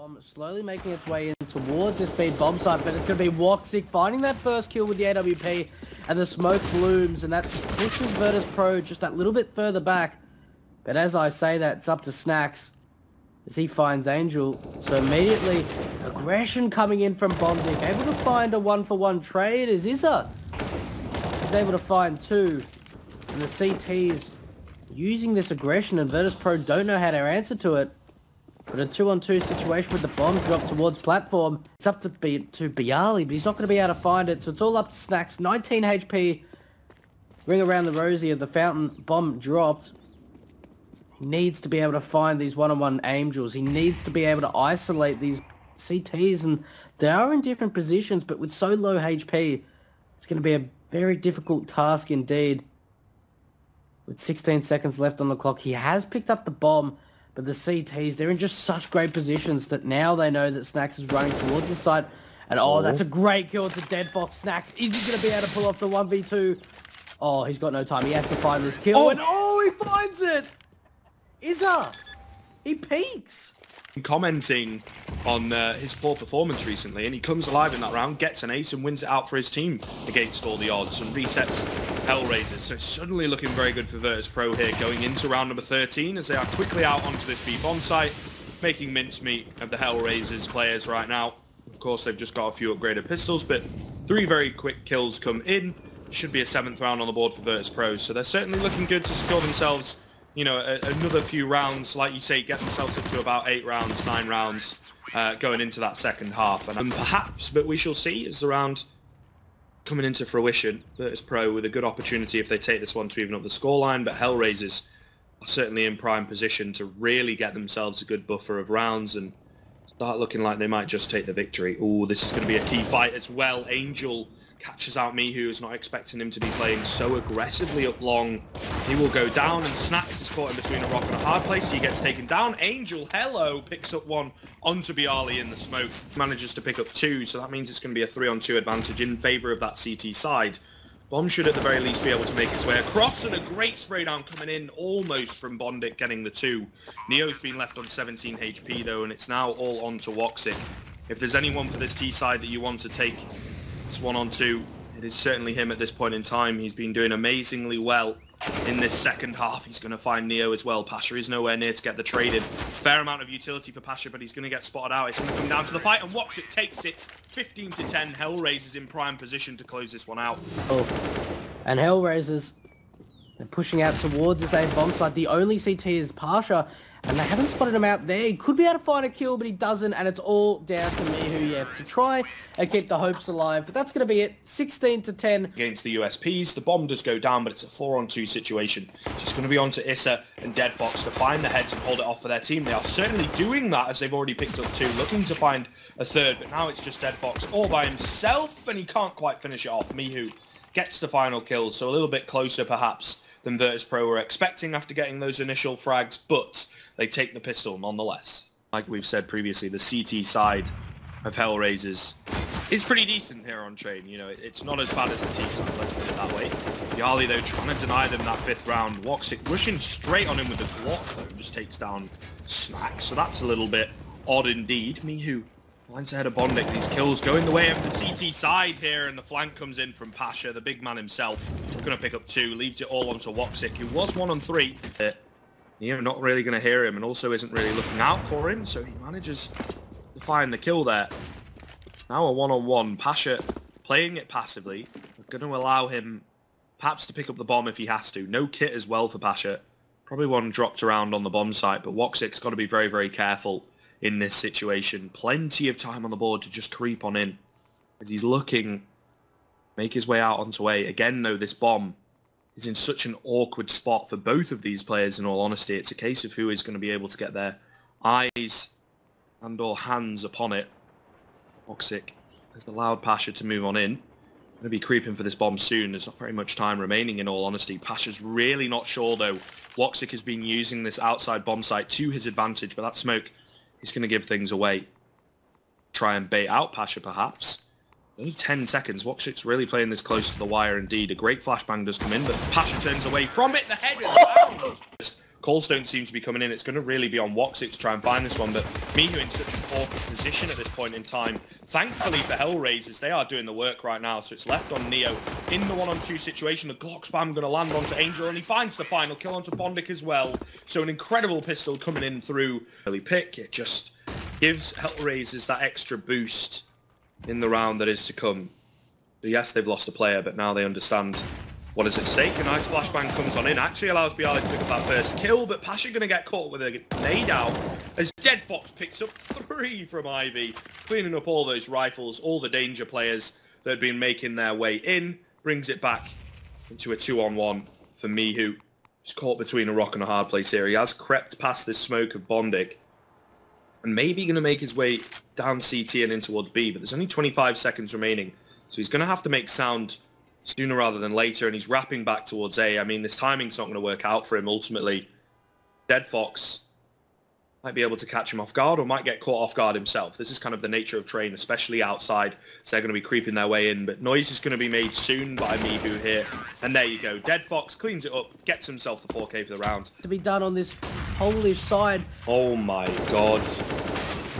Bomb slowly making its way in towards this B bomb site, but it's going to be Woxic finding that first kill with the AWP, and the smoke blooms, and that pushes VIRTUS.PRO just that little bit further back. But as I say that, it's up to SNAX as he finds Angel. So immediately, aggression coming in from Bondic, able to find a 1-for-1 trade as Izza is able to find two, and the CTs using this aggression, and VIRTUS.PRO don't know how to answer to it. But a 2-on-2 situation with the bomb drop towards platform. It's up to Bialy, but he's not going to be able to find it. So it's all up to SNAX. 19 HP. Ring around the rosy of the fountain. Bomb dropped. He needs to be able to find these one-on-one Angels. He needs to be able to isolate these CTs. And they are in different positions, but with so low HP, it's going to be a very difficult task indeed. With 16 seconds left on the clock, he has picked up the bomb. But the CTs, they're in just such great positions that now they know that SNAX is running towards the site. And oh, that's a great kill to Dead Fox. SNAX, is he going to be able to pull off the 1v2? Oh, he's got no time. He has to find this kill. And oh, he finds it! Izza! He peaks! Commenting on his poor performance recently, and he comes alive in that round, gets an ace and wins it out for his team against all the odds and resets HELLRAISERS. So it's suddenly looking very good for VIRTUS.PRO here going into round number 13 as they are quickly out onto this B bomb site, making mincemeat of the HELLRAISERS players right now. Of course, they've just got a few upgraded pistols, but 3 very quick kills come in. Should be a 7th round on the board for VIRTUS.PRO, so they're certainly looking good to secure themselves, you know, another few rounds, like you say, get themselves up to about 8 rounds, 9 rounds going into that second half. And perhaps, but we shall see as the round coming into fruition, VIRTUS.PRO with a good opportunity if they take this one to even up the scoreline, but HELLRAISERS are certainly in prime position to really get themselves a good buffer of rounds and start looking like they might just take the victory. Oh, this is going to be a key fight as well. Angel catches out MICHU, is not expecting him to be playing so aggressively up long. He will go down, and SNAX is caught in between a rock and a hard place. He gets taken down. Angel, hello, picks up one onto Bialy in the smoke. Manages to pick up 2, so that means it's going to be a 3-on-2 advantage in favour of that CT side. Bomb should at the very least be able to make its way across, and a great spray down coming in almost from Bondic getting the 2. Neo's been left on 17 HP though, and it's now all on to Woxic. If there's anyone for this T side that you want to take this 1-on-2, it is certainly him at this point in time. He's been doing amazingly well in this second half. He's going to find Neo as well. Pasha is nowhere near to get the trade in. Fair amount of utility for Pasha, but he's going to get spotted out. It's going to come down to the fight, and Woxic takes it 15-10. HELLRAISERS in prime position to close this one out. Oh, and HELLRAISERS, they're pushing out towards this A bomb site. The only CT is Pasha, and they haven't spotted him out there. He could be able to find a kill, but he doesn't, and it's all down to MICHU, yeah, to try and keep the hopes alive. But that's going to be it, 16-10. Against the USPs, the bomb does go down, but it's a 4-on-2 situation. So it's going to be on to Issa and Dead Fox to find the heads and hold it off for their team. They are certainly doing that as they've already picked up 2, looking to find a third, but now it's just Dead Fox all by himself, and he can't quite finish it off. MICHU gets the final kill, so a little bit closer perhaps than VIRTUS.PRO were expecting after getting those initial frags, but they take the pistol nonetheless. Like we've said previously, the CT side of HELLRAISERS is pretty decent here on train. You know, it's not as bad as the T side, let's put it that way. Bialy, though, trying to deny them that 5th round. Woxic rushing straight on him with the Glock, though, just takes down SNAX. So that's a little bit odd indeed. MICHU lines ahead of Bondic. These kills going the way of the CT side here, and the flank comes in from Pasha, the big man himself. Going to pick up 2, leaves it all onto Woxic, who was 1-on-3. Neo not really going to hear him and also isn't really looking out for him, so he manages to find the kill there. Now a 1-on-1. Pasha playing it passively. We're going to allow him perhaps to pick up the bomb if he has to. No kit as well for Pasha. Probably one dropped around on the bomb site, but Woxic's got to be very, very careful in this situation. Plenty of time on the board to just creep on in as he's looking, make his way out onto A. Again, though, this bomb is in such an awkward spot for both of these players, in all honesty. It's a case of who is going to be able to get their eyes and or hands upon it. Woxic has allowed Pasha to move on in. Going to be creeping for this bomb soon. There's not very much time remaining, in all honesty. Pasha's really not sure, though. Woxic has been using this outside bomb site to his advantage, but that smoke is going to give things away. Try and bait out Pasha, perhaps. Only 10 seconds. Woxic's really playing this close to the wire indeed. A great flashbang does come in, but Pasha turns away from it. The head is down. calls don't seem to be coming in. It's going to really be on Woxic to try and find this one, but MICHU in such an awkward position at this point in time. Thankfully for HELLRAISERS, they are doing the work right now, so it's left on Neo in the 1-on-2 situation. The Glock spam going to land onto Angel, and he finds the final kill onto bondik as well. So an incredible pistol coming in through early pick. It just gives HELLRAISERS that extra boost in the round that is to come. So yes, they've lost a player, but now they understand what is at stake. A nice flashbang comes on in. Actually allows Bialy to pick up that first kill, but Pasha going to get caught with a nade out as DeadFox picks up 3 from Ivy, cleaning up all those rifles, all the danger players that had been making their way in, brings it back into a 2-on-1 for MICHU. He's caught between a rock and a hard place here. He has crept past this smoke of bondik and maybe going to make his way down CT and in towards B, but there's only 25 seconds remaining, so he's going to have to make sound sooner rather than later, and he's wrapping back towards A. I mean, this timing's not going to work out for him ultimately. DeadFox might be able to catch him off guard or might get caught off guard himself. This is kind of the nature of Train, especially outside, so they're going to be creeping their way in, but noise is going to be made soon by MICHU here. And there you go. DeadFox cleans it up, gets himself the 4K for the round. To be done on this Polish side. Oh my god.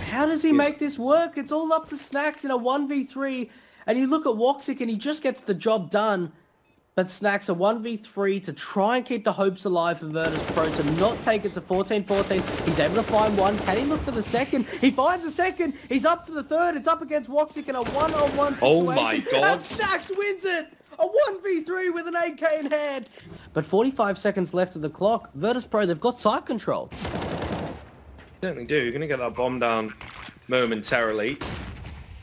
How does he make this work? It's all up to SNAX in a 1v3. And you look at Woxic and he just gets the job done. But SNAX a 1v3 to try and keep the hopes alive for VIRTUS.PRO to not take it to 14-14. He's able to find one. Can he look for the second? He finds the second. He's up for the third. It's up against Woxic in a 1-on-1 situation. Oh my god. And SNAX wins it. A 1v3 with an AK in hand. But 45 seconds left of the clock. VIRTUS.PRO, they've got side control. Certainly do. You're going to get that bomb down momentarily.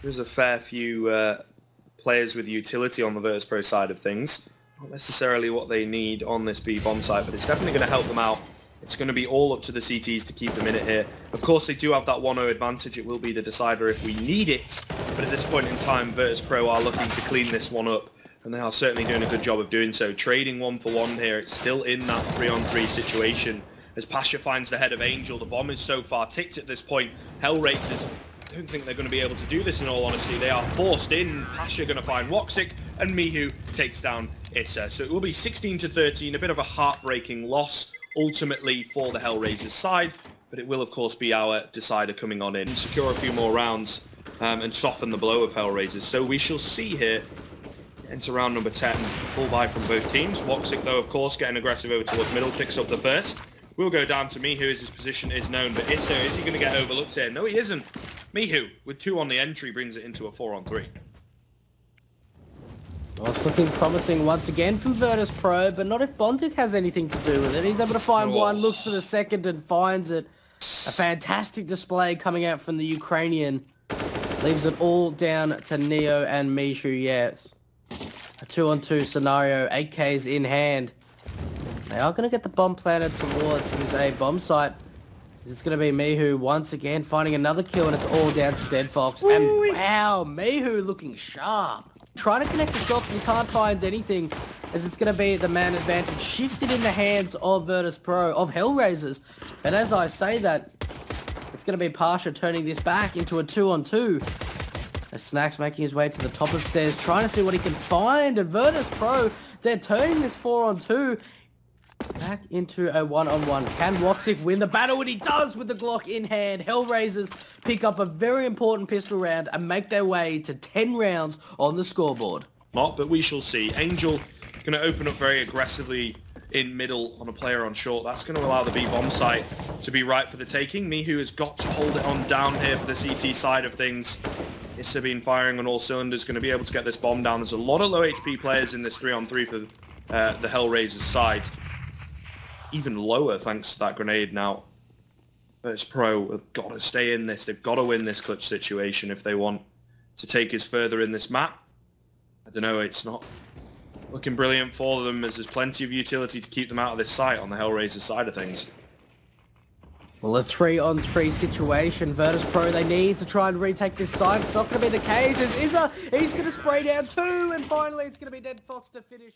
There's a fair few players with utility on the VIRTUS.PRO side of things. Not necessarily what they need on this B bomb site, but it's definitely going to help them out. It's going to be all up to the CTs to keep them in it here. Of course, they do have that 1-0 advantage. It will be the decider if we need it. But at this point in time, VIRTUS.PRO are looking to clean this one up, and they are certainly doing a good job of doing so. Trading 1-for-1 here. It's still in that 3-on-3 situation. As Pasha finds the head of Angel, the bomb is so far ticked at this point. HELLRAISERS, I don't think they're going to be able to do this in all honesty. They are forced in. Pasha going to find Woxic, and MICHU takes down Issa. So it will be 16-13, a bit of a heartbreaking loss ultimately for the HELLRAISERS side, but it will of course be our decider coming on in. Secure a few more rounds and soften the blow of HELLRAISERS. So we shall see here. Into round number 10, full buy from both teams. Woxic though of course getting aggressive over towards middle, picks up the first. Will go down to MICHU as his position is known, but Issa, is he going to get overlooked here? No, he isn't. MICHU, with 2 on the entry, brings it into a 4-on-3. Well, it's looking promising once again from VIRTUS.PRO, but not if bondik has anything to do with it. He's able to find one, looks for the second and finds it. A fantastic display coming out from the Ukrainian. Leaves it all down to Neo and MICHU, yes. A 2-on-2 scenario, 8Ks in hand. They are going to get the bomb planted towards his A bomb site. It's going to be MICHU once again finding another kill, and it's all down to DeadFox. And wow, MICHU looking sharp. Trying to connect the shots, but we can't find anything, as it's going to be the man advantage shifted in the hands of VIRTUS.PRO, of HELLRAISERS. And as I say that, it's going to be Pasha turning this back into a 2-on-2. As SNAX making his way to the top of stairs, trying to see what he can find. And VIRTUS.PRO, they're turning this 4-on-2 back into a 1-on-1. Can Woxic win the battle? And he does with the Glock in hand. HELLRAISERS pick up a very important pistol round and make their way to 10 rounds on the scoreboard. Not, but we shall see. Angel going to open up very aggressively in middle on a player on short. That's going to allow the B bomb site to be right for the taking. MICHU has got to hold it on down here for the CT side of things. Issa been firing on all cylinders, going to be able to get this bomb down. There's a lot of low HP players in this 3-on-3 for the HELLRAISERS side. Even lower thanks to that grenade now. VIRTUS.PRO have got to stay in this. They've got to win this clutch situation if they want to take us further in this map. I don't know, it's not looking brilliant for them, as there's plenty of utility to keep them out of this site on the HELLRAISERS side of things. Well, a 3-on-3 situation. VIRTUS.PRO, they need to try and retake this side. It's not going to be the case. As Issa, he's going to spray down 2, and finally it's going to be DeadFox to finish.